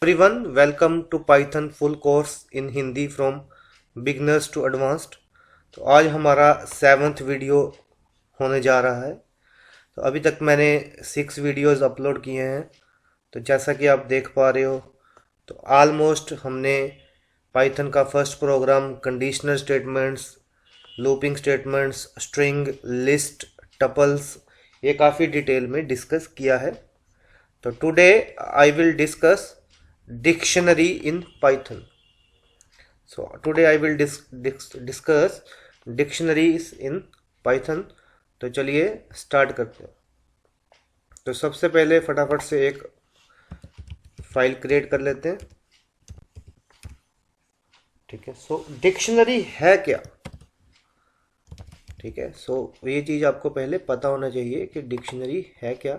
Everyone, welcome to Python full course in Hindi from beginners to advanced। तो आज हमारा 7th video होने जा रहा है। तो अभी तक मैंने 6 वीडियोस अपलोड किए हैं। तो जैसा कि आप देख पा रहे हो, तो ऑलमोस्ट हमने पाइथन का first program, conditional statements, looping statements, string, list, tuples, ये काफ़ी डिटेल में डिस्कस किया है। तो today I will discuss dictionary in Python. So today I will discuss dictionaries in Python। तो चलिए स्टार्ट करते हैं। तो सबसे पहले फटाफट से एक फाइल क्रिएट कर लेते हैं। ठीक है, सो डिक्शनरी है क्या? ठीक है, सो ये चीज़ आपको पहले पता होना चाहिए कि डिक्शनरी है क्या।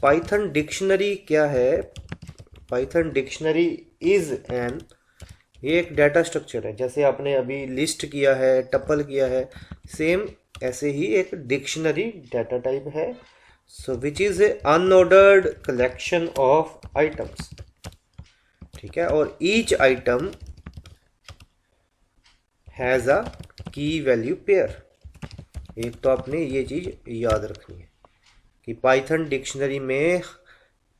पाइथन डिक्शनरी क्या है? पाइथन डिक्शनरी इज एन, ये एक डाटा स्ट्रक्चर है। जैसे आपने अभी लिस्ट किया है, टपल किया है, सेम ऐसे ही एक डिक्शनरी डाटा टाइप है। So which is a unordered collection of items. ठीक है, और ईच आइटम हैज अ की वैल्यू पेयर। एक तो आपने ये चीज याद रखनी है कि पाइथन डिक्शनरी में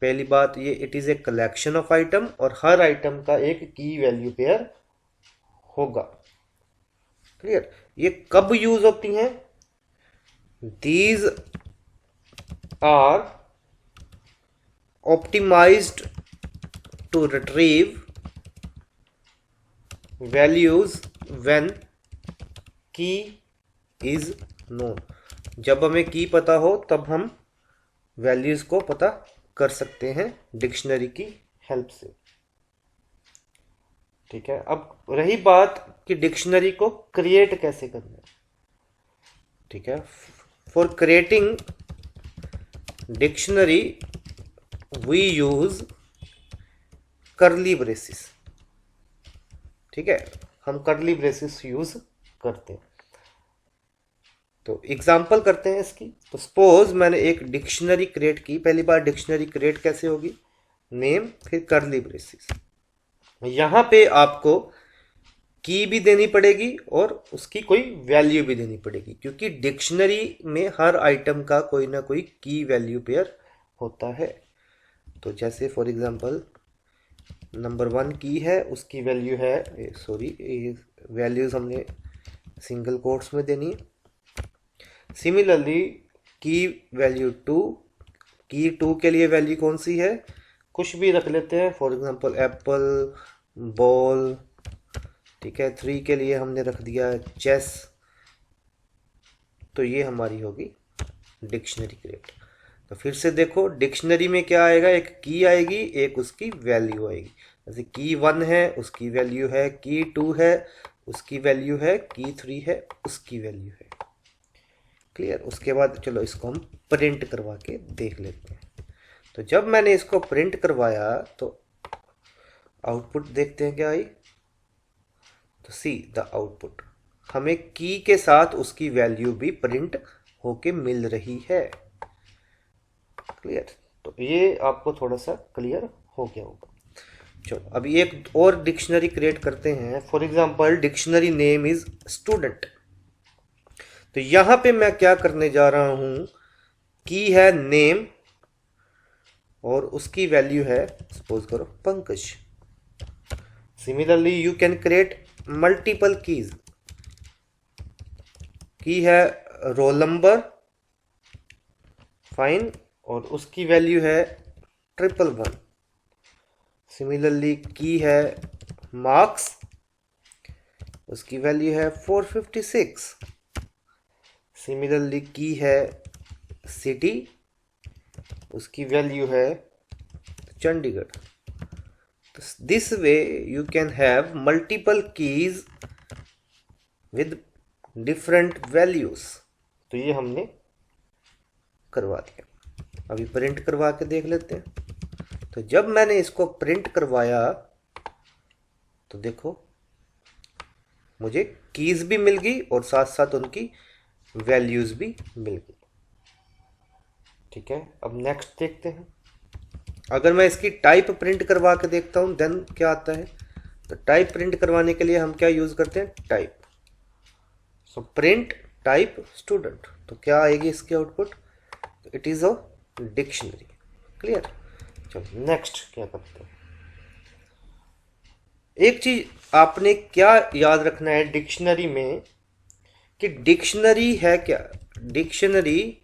पहली बात ये, it is a collection of item और हर आइटम का एक की वैल्यू पेयर होगा। क्लियर? ये कब यूज होती हैं? These are optimized to retrieve values when key is known. जब हमें की पता हो तब हम वैल्यूज को पता कर सकते हैं डिक्शनरी की हेल्प से। ठीक है, अब रही बात कि डिक्शनरी को क्रिएट कैसे करना है। ठीक है, for creating dictionary we use curly braces. ठीक है, हम कर्ली ब्रेसिस यूज करते हैं। तो एग्जाम्पल करते हैं इसकी। तो सपोज मैंने एक डिक्शनरी क्रिएट की। पहली बार डिक्शनरी क्रिएट कैसे होगी? नेम फिर कर्ली ब्रेसिस। यहां पे आपको की भी देनी पड़ेगी और उसकी कोई वैल्यू भी देनी पड़ेगी, क्योंकि डिक्शनरी में हर आइटम का कोई ना कोई की वैल्यू पेयर होता है। तो जैसे फॉर एग्जांपल नंबर 1 की है, उसकी वैल्यू है, सॉरी, वैल्यूज हमने सिंगल कोट्स में देनी है। सिमिलरली की वैल्यू 2, की 2 के लिए वैल्यू कौन सी है? कुछ भी रख लेते हैं, फॉर एग्जांपल एप्पल, बॉल। ठीक है, 3 के लिए हमने रख दिया चेस। तो ये हमारी होगी डिक्शनरी क्रिएट। तो फिर से देखो, डिक्शनरी में क्या आएगा? एक की आएगी, एक उसकी वैल्यू आएगी। जैसे की 1 है, उसकी वैल्यू है, की 2 है, उसकी वैल्यू है, की 3 है, उसकी वैल्यू है। क्लियर? उसके बाद चलो इसको हम प्रिंट करवा के देख लेते हैं। तो जब मैंने इसको प्रिंट करवाया तो आउटपुट देखते हैं क्या आई। तो सी द आउटपुट, हमें की के साथ उसकी वैल्यू भी प्रिंट होके मिल रही है। क्लियर? तो ये आपको थोड़ा सा क्लियर हो गया होगा। चलो अभी एक और डिक्शनरी क्रिएट करते हैं। For example dictionary name is student. तो यहां पे मैं क्या करने जा रहा हूं? की है नेम और उसकी वैल्यू है, सपोज करो, Pankaj. Similarly you can create multiple keys. की है रोल नंबर, फाइन, और उसकी वैल्यू है 111। सिमिलरली की है मार्क्स, उसकी वैल्यू है 456। सिमिलरली की है सिटी, उसकी वैल्यू है Chandigarh. This way you can have multiple keys with different values. तो ये हमने करवा दिया। अभी प्रिंट करवा के देख लेते हैं। तो जब मैंने इसको प्रिंट करवाया तो देखो मुझे कीज भी मिल गई और साथ साथ उनकी वैल्यूज भी मिल गई। ठीक है, अब नेक्स्ट देखते हैं। अगर मैं इसकी टाइप प्रिंट करवा के देखता हूँ देन क्या आता है, तो टाइप प्रिंट करवाने के लिए हम क्या यूज करते हैं, type. So print type student, तो क्या आएगी इसकी output, it is a dictionary. Clear. चलो नेक्स्ट क्या करते हैं। एक चीज आपने क्या याद रखना है डिक्शनरी में, कि डिक्शनरी है क्या, डिक्शनरी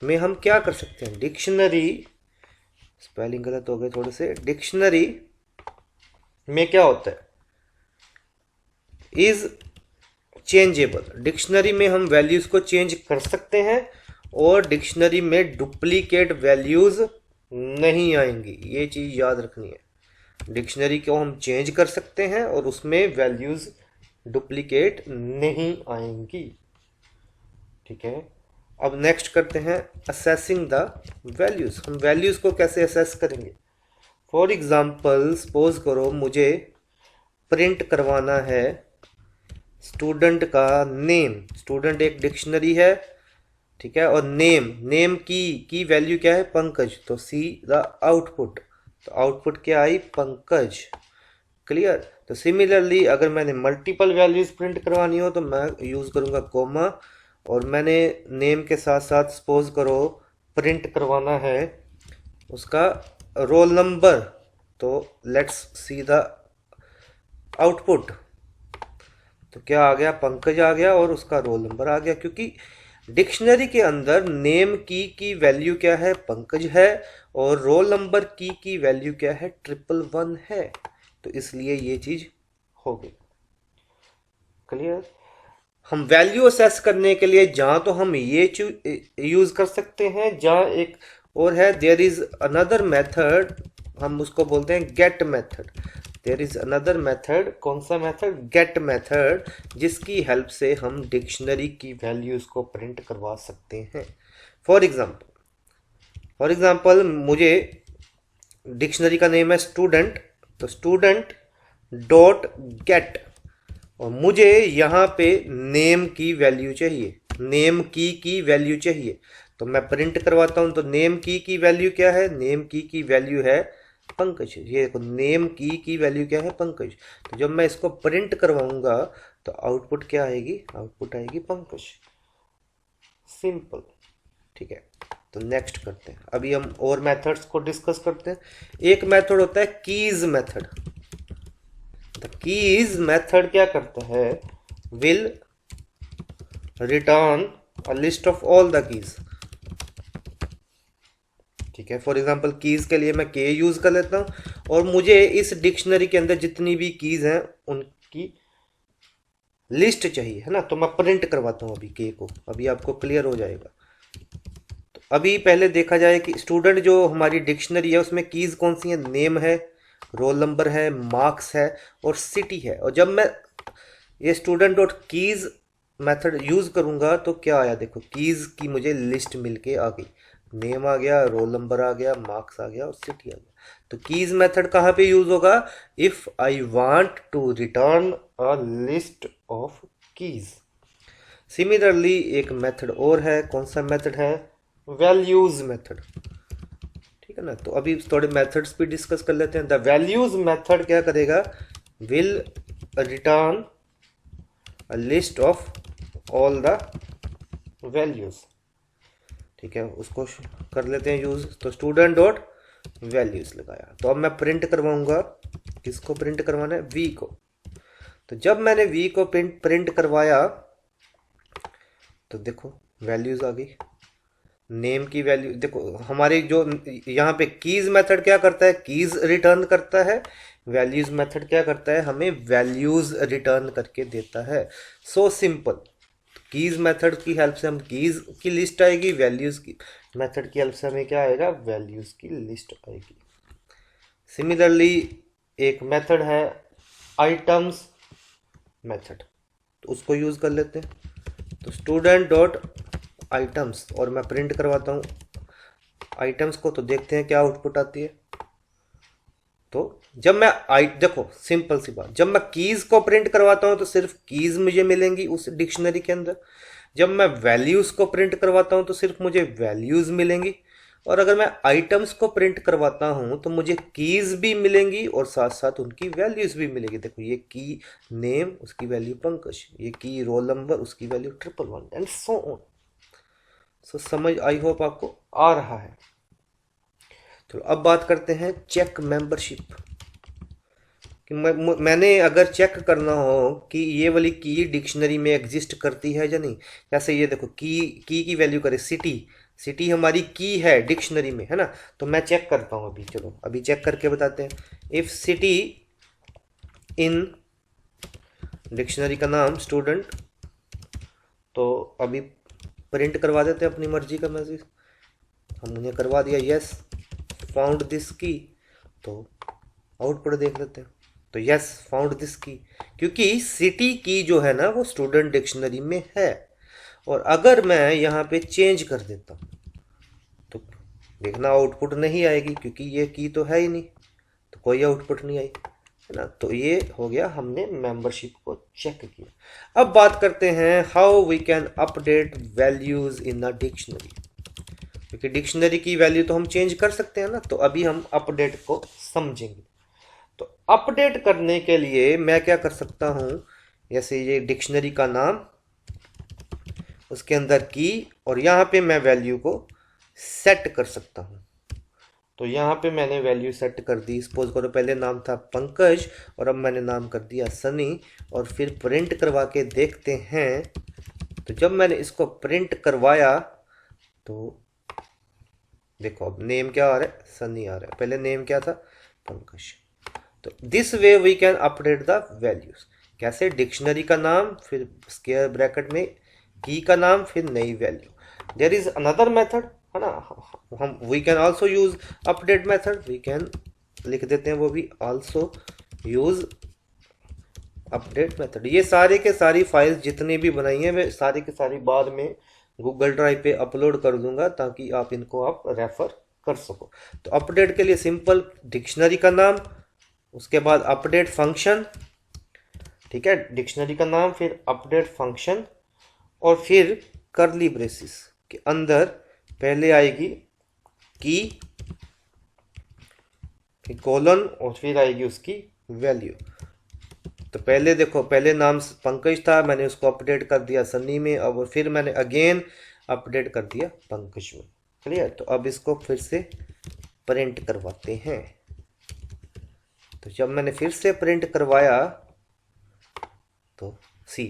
में हम क्या कर सकते हैं, डिक्शनरी, स्पेलिंग गलत हो गए थोड़े से, डिक्शनरी में क्या होता है, इज चेंजेबल। डिक्शनरी में हम वैल्यूज को चेंज कर सकते हैं और डिक्शनरी में डुप्लीकेट वैल्यूज नहीं आएंगी, ये चीज याद रखनी है। डिक्शनरी को हम चेंज कर सकते हैं और उसमें वैल्यूज डुप्लीकेट नहीं आएंगी। ठीक है। अब नेक्स्ट करते हैं असेसिंग द वैल्यूज। हम वैल्यूज को कैसे असेस करेंगे। फॉर एग्जाम्पल सपोज करो मुझे प्रिंट करवाना है स्टूडेंट का नेम। स्टूडेंट एक डिक्शनरी है, ठीक है, और नेम की वैल्यू क्या है, पंकज। तो सी द आउटपुट, तो आउटपुट क्या आई, पंकज। क्लियर। तो सिमिलरली अगर मैंने मल्टीपल वैल्यूज प्रिंट करवानी हो तो मैं यूज करूंगा कोमा, और मैंने नेम के साथ साथ सपोज करो प्रिंट करवाना है उसका रोल नंबर, तो लेट्स सी द आउटपुट। तो क्या आ गया, पंकज आ गया और उसका रोल नंबर आ गया, क्योंकि डिक्शनरी के अंदर नेम की वैल्यू क्या है, पंकज है, और रोल नंबर की वैल्यू क्या है, 111 है। तो इसलिए ये चीज हो गई। क्लियर। हम वैल्यू असेस करने के लिए जहां तो हम ये यूज कर सकते हैं, जहां एक और है देयर इज अनदर मेथड, हम उसको बोलते हैं get method. There is another method, कौन सा मेथड, गेट मेथड, जिसकी हेल्प से हम डिक्शनरी की वैल्यूज को प्रिंट करवा सकते हैं। फॉर एग्जाम्पल मुझे डिक्शनरी का नेम है स्टूडेंट, तो स्टूडेंट डॉट गेट, और मुझे यहाँ पे नेम की वैल्यू चाहिए, नेम की वैल्यू चाहिए। तो मैं प्रिंट करवाता हूँ, तो नेम की वैल्यू क्या है, नेम की वैल्यू है पंकज। ये देखो नेम की वैल्यू क्या है, पंकज। तो जब मैं इसको प्रिंट करवाऊंगा तो आउटपुट क्या आएगी, आउटपुट आएगी पंकज। सिंपल। ठीक है। तो नेक्स्ट करते हैं, अभी हम और मेथड्स को डिस्कस करते हैं। एक मेथड होता है कीज मेथड। कीज मेथड क्या करता है, will return a list of all the keys. ठीक है। फॉर एग्जांपल कीज के लिए मैं के यूज कर लेता हूं, और मुझे इस डिक्शनरी के अंदर जितनी भी कीज हैं उनकी लिस्ट चाहिए, है ना। तो मैं प्रिंट करवाता हूं अभी के को, अभी आपको क्लियर हो जाएगा। तो अभी पहले देखा जाए कि स्टूडेंट जो हमारी डिक्शनरी है उसमें कीज कौन सी है, नेम है, रोल नंबर है, मार्क्स है और सिटी है। और जब मैं ये student dot keys method use करूंगा तो क्या आया, देखो कीज की मुझे लिस्ट मिलके आ गई, नेम आ गया, रोल नंबर आ गया, मार्क्स आ गया और सिटी आ गया। तो कीज मेथड कहाँ पे यूज होगा, if I want to return a list of keys. Similarly एक मेथड और है, कौन सा मेथड है, वैल्यूज मेथड। ठीक है ना। तो अभी थोड़े मेथड्स भी डिस्कस कर लेते हैं। द वैल्यूज मेथड क्या करेगा, will return a list of all the values. ठीक है, उसको कर लेते हैं यूज। तो स्टूडेंट डॉट वैल्यूज लगाया, तो अब मैं प्रिंट करवाऊंगा, किसको प्रिंट करवाना है, वी को। तो जब मैंने वी को प्रिंट करवाया तो देखो वैल्यूज आ गई, नेम की वैल्यू देखो हमारे जो यहाँ पे कीज मेथड क्या करता है, कीज रिटर्न करता है, वैल्यूज मेथड क्या करता है, हमें वैल्यूज रिटर्न करके देता है। So simple. कीज मेथड की हेल्प से हम कीज की लिस्ट आएगी, वैल्यूज की मेथड की हेल्प से हमें क्या आएगा, वैल्यूज की लिस्ट आएगी। सिमिलरली एक मेथड है आइटम्स मेथड, तो उसको यूज कर लेते हैं। तो स्टूडेंट डॉट आइटम्स, और मैं प्रिंट करवाता हूँ आइटम्स को, तो देखते हैं क्या आउटपुट आती है। तो जब मैं देखो सिंपल सी बात, जब मैं कीज को प्रिंट करवाता हूं तो सिर्फ कीज मुझे मिलेंगी उस डिक्शनरी के अंदर। जब मैं वैल्यूज को प्रिंट करवाता हूं तो सिर्फ मुझे वैल्यूज मिलेंगी। और अगर मैं आइटम्स को प्रिंट करवाता हूँ तो मुझे कीज भी मिलेंगी और साथ साथ उनकी वैल्यूज भी मिलेगी। देखो ये की नेम, उसकी वैल्यू पंकज, ये की रोल नंबर, उसकी वैल्यू 111 एंड सो ऑन। सो समझ आई होप आपको आ रहा है। तो अब बात करते हैं चेक मेंबरशिप कि मैंने अगर चेक करना हो कि ये वाली की डिक्शनरी में एग्जिस्ट करती है या नहीं। जैसे ये देखो की वैल्यू करे सिटी, सिटी हमारी की है डिक्शनरी में, है ना। तो मैं चेक करता हूँ अभी, चलो अभी चेक करके बताते हैं। इफ सिटी इन डिक्शनरी का नाम स्टूडेंट, तो अभी प्रिंट करवा देते हैं अपनी मर्जी का मैसेज। हमने करवा दिया यस फाउंड दिस की, तो आउटपुट देख लेते हैं। तो यस फाउंड दिस की, क्योंकि सिटी की जो है ना वो स्टूडेंट डिक्शनरी में है। और अगर मैं यहाँ पे चेंज कर देता हूँ तो देखना आउटपुट नहीं आएगी, क्योंकि ये की तो है ही नहीं, तो कोई आउटपुट नहीं आई, है ना। तो ये हो गया, हमने मेंबरशिप को चेक किया। अब बात करते हैं how we can update values in a dictionary, क्योंकि डिक्शनरी की वैल्यू तो हम चेंज कर सकते हैं ना। तो अभी हम अपडेट को समझेंगे। तो अपडेट करने के लिए मैं क्या कर सकता हूं, जैसे ये डिक्शनरी का नाम, उसके अंदर की, और यहां पे मैं वैल्यू को सेट कर सकता हूं। तो यहाँ पे मैंने वैल्यू सेट कर दी। सपोज करो पहले नाम था पंकज और अब मैंने नाम कर दिया सनी, और फिर प्रिंट करवा के देखते हैं। तो जब मैंने इसको प्रिंट करवाया तो देखो अब नेम क्या आ रहा है, सनी आ रहा है, पहले नेम क्या था, पंकज। तो this way we can update the values. कैसे, डिक्शनरी का नाम, फिर स्क्वायर ब्रैकेट में की का नाम, फिर नई value. There is another method, है ना, हम we can also use update method. We can लिख देते हैं वो भी, आल्सो यूज अपडेट मेथड। ये सारे के सारी फाइल्स जितनी भी बनाई हैं वे सारी के सारी बाद में गूगल ड्राइव पे अपलोड कर दूंगा, ताकि आप इनको आप रेफर कर सको। तो अपडेट के लिए सिंपल डिक्शनरी का नाम, उसके बाद अपडेट फंक्शन, ठीक है, डिक्शनरी का नाम फिर अपडेट फंक्शन, और फिर करली ब्रेसिस के अंदर पहले आएगी की, फिर कॉलन, और फिर आएगी उसकी वैल्यू। तो पहले देखो, पहले नाम पंकज था, मैंने उसको अपडेट कर दिया सन्नी में, अब फिर मैंने अगेन अपडेट कर दिया पंकज में। क्लियर। तो अब इसको फिर से प्रिंट करवाते हैं। तो जब मैंने फिर से प्रिंट करवाया तो सी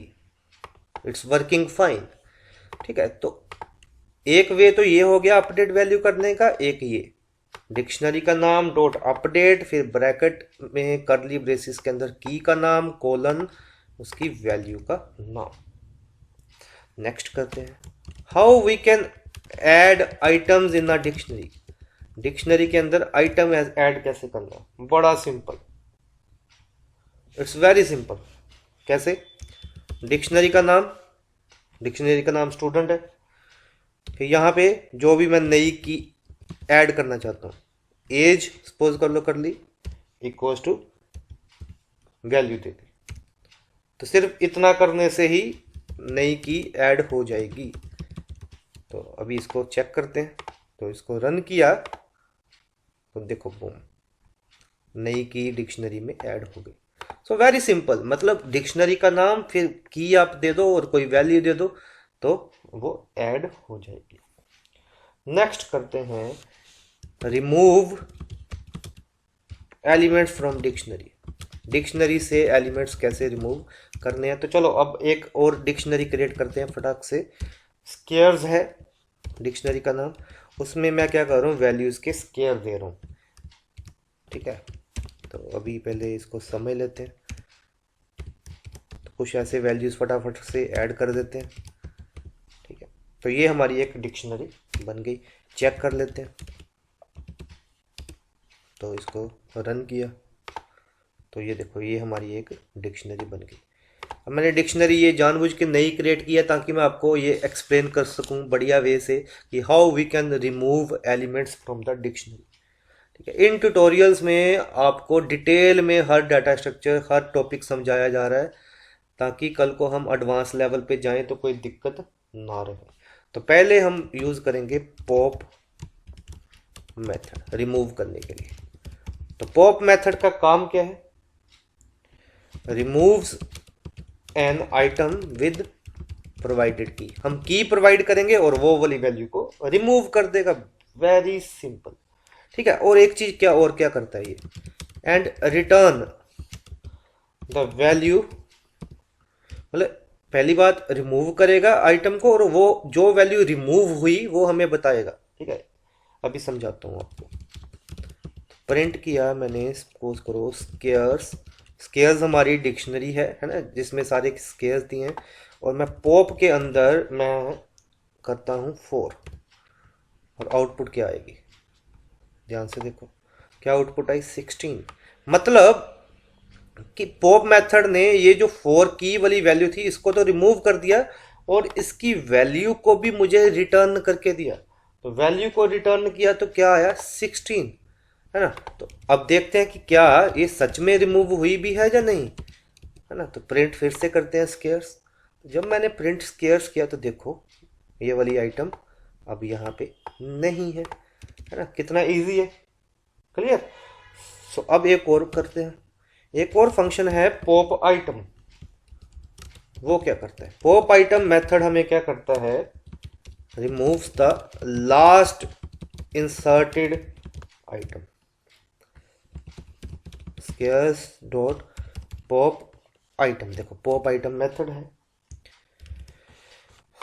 इट्स वर्किंग फाइन। ठीक है। तो एक वे तो ये हो गया अपडेट वैल्यू करने का, एक ये डिक्शनरी का नाम डॉट अपडेट, फिर ब्रैकेट में करली ब्रेसिस के अंदर की का नाम, कोलन, उसकी वैल्यू का नाम। नेक्स्ट करते हैं, how we can add items in a dictionary. Dictionary के अंदर आइटम ऐड कैसे करना, बड़ा सिंपल, इट्स वेरी सिंपल। कैसे, डिक्शनरी का नाम, डिक्शनरी का नाम स्टूडेंट है, फिर यहाँ पे जो भी मैं नई की ऐड करना चाहता हूँ, एज सपोज कर लो, कर ली, इक्वल्स टू वैल्यू दे दी। तो सिर्फ इतना करने से ही नई की ऐड हो जाएगी। तो अभी इसको चेक करते हैं। तो इसको रन किया तो देखो बूम, नई की डिक्शनरी में ऐड हो गई। सो वेरी सिंपल, मतलब डिक्शनरी का नाम फिर की आप दे दो और कोई वैल्यू दे दो तो वो ऐड हो जाएगी। नेक्स्ट करते हैं remove elements from dictionary. Dictionary से एलिमेंट्स कैसे रिमूव करने हैं। तो चलो अब एक और डिक्शनरी क्रिएट करते हैं फटाक से। स्क्वायर्स है डिक्शनरी का नाम, उसमें मैं क्या कर रहा हूँ, वैल्यूज के स्क्वायर दे रहा हूँ। ठीक है। तो अभी पहले इसको समझ लेते हैं। तो कुछ ऐसे वैल्यूज फटाफट से ऐड कर देते हैं। ठीक है। तो ये हमारी एक डिक्शनरी बन गई। चेक कर लेते हैं। तो इसको रन किया तो ये देखो, ये हमारी एक डिक्शनरी बन गई। अब मैंने डिक्शनरी ये जानबूझ के नई क्रिएट किया ताकि मैं आपको ये एक्सप्लेन कर सकूं बढ़िया वे से कि how we can remove elements from the dictionary. ठीक है। इन ट्यूटोरियल्स में आपको डिटेल में हर डाटा स्ट्रक्चर, हर टॉपिक समझाया जा रहा है, ताकि कल को हम एडवांस लेवल पे जाएं तो कोई दिक्कत ना रहे। तो पहले हम यूज़ करेंगे पॉप मेथड रिमूव करने के लिए। तो पॉप मेथड का काम क्या है? Removes an item with provided की। हम की प्रोवाइड करेंगे और वो वाली वैल्यू को रिमूव कर देगा। Very simple. ठीक है। और एक चीज क्या करता है ये, एंड रिटर्न द वैल्यू, मतलब पहली बात रिमूव करेगा आइटम को और वो जो वैल्यू रिमूव हुई वो हमें बताएगा। ठीक है। अभी समझाता हूँ आपको। प्रिंट किया मैंने, सपोज करो स्केयर्स। स्केयर्स हमारी डिक्शनरी है ना, जिसमें सारे स्केयर्स दिए हैं। और मैं पॉप के अंदर मैं करता हूँ 4 और आउटपुट क्या आएगी, ध्यान से देखो। क्या आउटपुट आई? 16। मतलब कि पॉप मेथड ने ये जो 4 की वाली वैल्यू थी इसको तो रिमूव कर दिया और इसकी वैल्यू को भी मुझे रिटर्न करके दिया। तो वैल्यू को रिटर्न किया तो क्या आया? 16, है ना। तो अब देखते हैं कि क्या ये सच में रिमूव हुई भी है या नहीं, है ना। तो प्रिंट फिर से करते हैं स्केयर्स। जब मैंने प्रिंट स्केयर्स किया तो देखो ये वाली आइटम अब यहाँ पे नहीं है ना। कितना इजी है, क्लियर। सो अब एक और करते हैं। एक और फंक्शन है पॉप आइटम। वो क्या करता है? पॉप आइटम मेथड हमें क्या करता है? Removes the last inserted item. Squares dot pop item. देखो पॉप आइटम मेथड है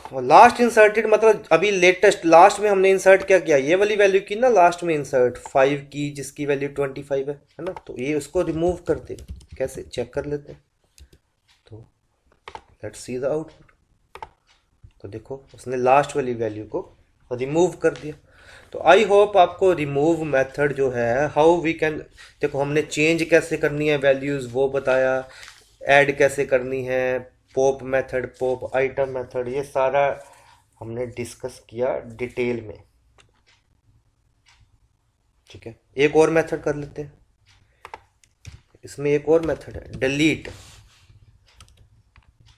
और लास्ट इंसर्टेड मतलब अभी लेटेस्ट लास्ट में हमने इंसर्ट क्या किया, ये वाली वैल्यू की ना लास्ट में इंसर्ट 5 की, जिसकी वैल्यू 25 है ना। तो ये उसको रिमूव कर देगा। कैसे चेक कर लेते हैं। तो लेट्स सी द आउटपुट। तो देखो उसने लास्ट वाली वैल्यू को रिमूव कर दिया। तो आई होप आपको रिमूव मेथड जो है हाउ वी कैन, देखो हमने चेंज कैसे करनी है वैल्यूज वो बताया, ऐड कैसे करनी है, pop method, pop item method, ये सारा हमने डिस्कस किया डिटेल में। ठीक है। एक और मेथड कर लेते हैं। इसमें एक और मेथड है डिलीट।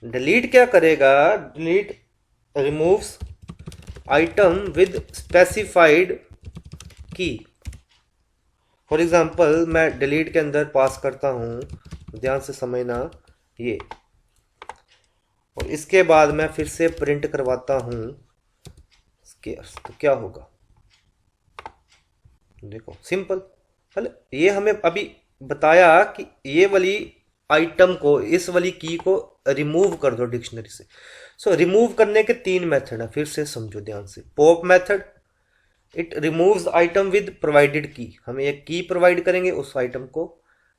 डिलीट क्या करेगा? Delete removes item with specified की। फॉर एग्जाम्पल मैं डिलीट के अंदर पास करता हूं, ध्यान से समझना ये, और इसके बाद मैं फिर से प्रिंट करवाता हूं स्केयर्स। तो क्या होगा? देखो सिंपल। चल ये हमें अभी बताया कि ये वाली आइटम को, इस वाली की को रिमूव कर दो डिक्शनरी से। सो रिमूव करने के 3 मेथड है, फिर से समझो ध्यान से। Pop method, it removes item with provided की। हम एक की प्रोवाइड करेंगे, उस आइटम को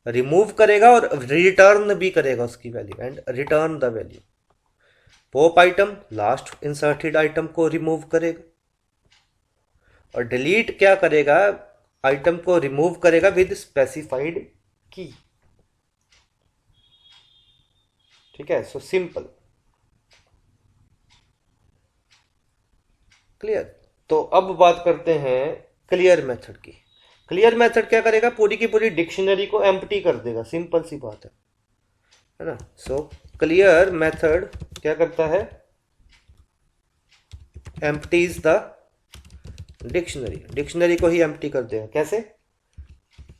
रिमूव करेगा और रिटर्न भी करेगा उसकी value, and return the value. Pop item last inserted item को रिमूव करेगा और डिलीट क्या करेगा? आइटम को रिमूव करेगा विद स्पेसिफाइड की। ठीक है। So simple, clear. तो अब बात करते हैं क्लियर मेथड की। क्लियर मेथड क्या करेगा? पूरी की पूरी डिक्शनरी को एम्प्टी कर देगा। सिंपल सी बात है ना। सो क्लियर मेथड क्या करता है? Empties the dictionary. डिक्शनरी को ही एम्प्टी कर देगा। कैसे?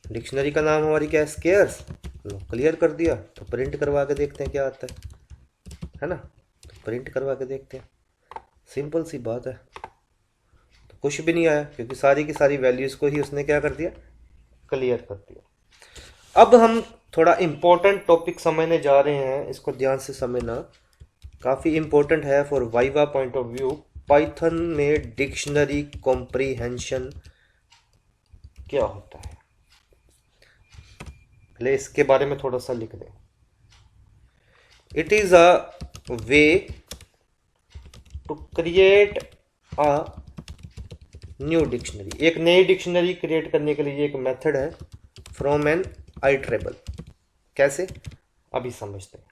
डिक्शनरी का नाम हमारी क्या है? स्केयर्स। लो क्लियर कर दिया। तो प्रिंट करवा के देखते हैं क्या आता है ना। तो प्रिंट करवा के देखते हैं। सिंपल सी बात है। तो कुछ भी नहीं आया क्योंकि सारी की सारी वैल्यूज को ही उसने क्या कर दिया? क्लियर कर दिया। अब हम थोड़ा इंपॉर्टेंट टॉपिक समझने जा रहे हैं, इसको ध्यान से समझना। काफ़ी इंपॉर्टेंट है for viva point of view. Python में डिक्शनरी कॉम्प्रीहेंशन क्या होता है, पहले इसके बारे में थोड़ा सा लिख दें। It is a way to create a new dictionary. एक नई डिक्शनरी क्रिएट करने के लिए एक मेथड है फ्रॉम एन आइटरेबल। कैसे? अभी समझते हैं।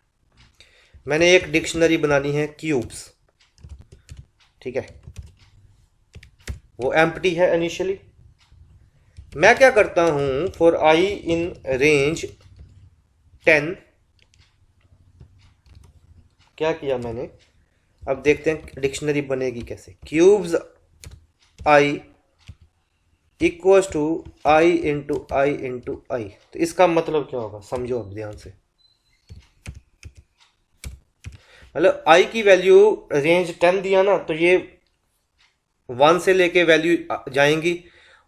मैंने एक डिक्शनरी बनानी है क्यूब्स, ठीक है। वो एम्प्टी है इनिशियली। मैं क्या करता हूं? फॉर आई इन रेंज 10, क्या किया मैंने? अब देखते हैं डिक्शनरी बनेगी कैसे। Cubes i equal to i into i into i. तो इसका मतलब क्या होगा, समझो अब ध्यान से। मतलब आई की वैल्यू रेंज 10 दिया ना, तो ये 1 से लेके वैल्यू जाएंगी,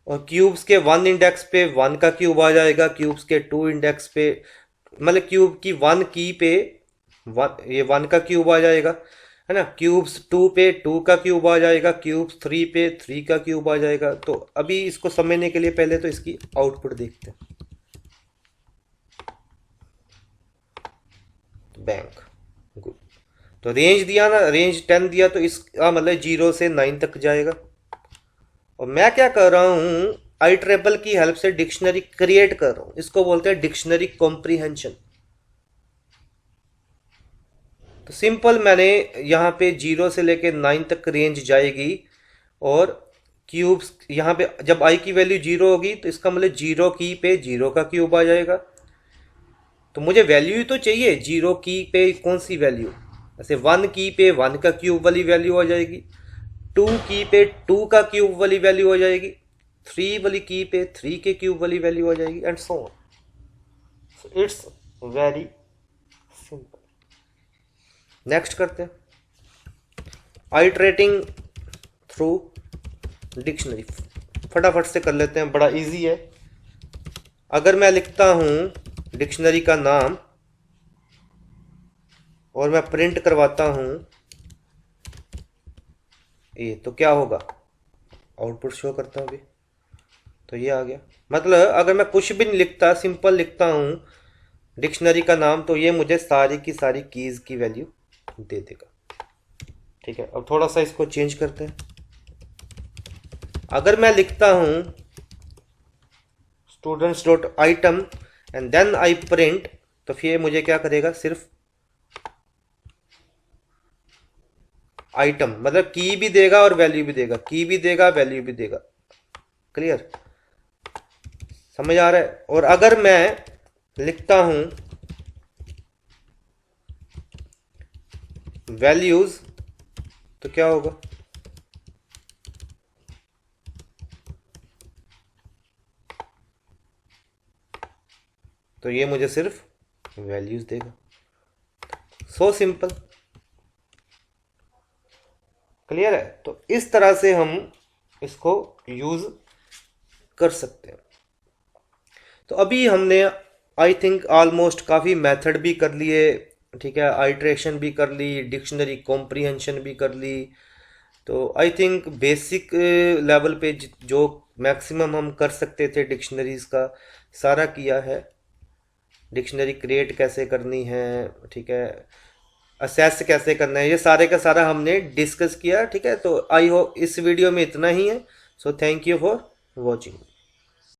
और क्यूब्स के 1 इंडेक्स पे 1 का क्यूब आ जाएगा, क्यूब्स के 2 इंडेक्स पे, मतलब क्यूब की 1 की पे ये 1 का क्यूब आ जाएगा, है ना। क्यूब्स 2 पे 2 का क्यूब आ जाएगा, क्यूब्स 3 पे 3 का क्यूब आ जाएगा। तो अभी इसको समझने के लिए पहले तो इसकी आउटपुट देखते हैं। Bank good. तो रेंज दिया ना, रेंज 10 दिया, तो इसका मतलब 0 से 9 तक जाएगा। और मैं क्या कर रहा हूं, आई ट्रिपल की हेल्प से डिक्शनरी क्रिएट कर रहा हूं। इसको बोलते हैं डिक्शनरी कॉम्प्रीहेंशन। तो सिंपल मैंने यहाँ पे 0 से लेके 9 तक रेंज जाएगी, और क्यूब्स यहाँ पे जब आई की वैल्यू 0 होगी, तो इसका मतलब 0 की पे 0 का क्यूब आ जाएगा। तो मुझे वैल्यू ही तो चाहिए, 0 की पे कौन सी वैल्यू, ऐसे 1 की पे 1 का क्यूब वाली वैल्यू आ जाएगी, 2 की पे 2 का क्यूब वाली वैल्यू आ जाएगी, 3 वाली की पे 3 के क्यूब वाली वैल्यू आ जाएगी, and so on. So it's very simple. Next करते हैं, आइटरेटिंग थ्रू डिक्शनरी। फटाफट से कर लेते हैं, बड़ा इजी है। अगर मैं लिखता हूं डिक्शनरी का नाम और मैं प्रिंट करवाता हूं ये, तो क्या होगा, आउटपुट शो करता हूं अभी, तो ये आ गया। मतलब अगर मैं कुछ भी नहीं लिखता, सिंपल लिखता हूं डिक्शनरी का नाम, तो ये मुझे सारी की सारी कीज की वैल्यू दे देगा। ठीक है, अब थोड़ा सा इसको चेंज करते हैं। अगर मैं लिखता हूं students dot item and then I print, तो फिर मुझे क्या करेगा, सिर्फ आइटम, मतलब की भी देगा और वैल्यू भी देगा, की भी देगा वैल्यू भी देगा। क्लियर, समझ आ रहा है। और अगर मैं लिखता हूं वैल्यूज, तो क्या होगा, तो ये मुझे सिर्फ वैल्यूज देगा। So simple. क्लियर है। तो इस तरह से हम इसको यूज कर सकते हैं। तो अभी हमने आई थिंक ऑलमोस्ट काफ़ी मेथड भी कर लिए, ठीक है, आइट्रेशन भी कर ली, डिक्शनरी कॉम्प्रीहेंशन भी कर ली। तो आई थिंक बेसिक लेवल पे जो मैक्सिमम हम कर सकते थे डिक्शनरीज का, सारा किया है। डिक्शनरी क्रिएट कैसे करनी है, ठीक है, असेस कैसे करना है, ये सारे का सारा हमने डिस्कस किया। ठीक है, तो आई होप इस वीडियो में इतना ही है। So thank you for watching.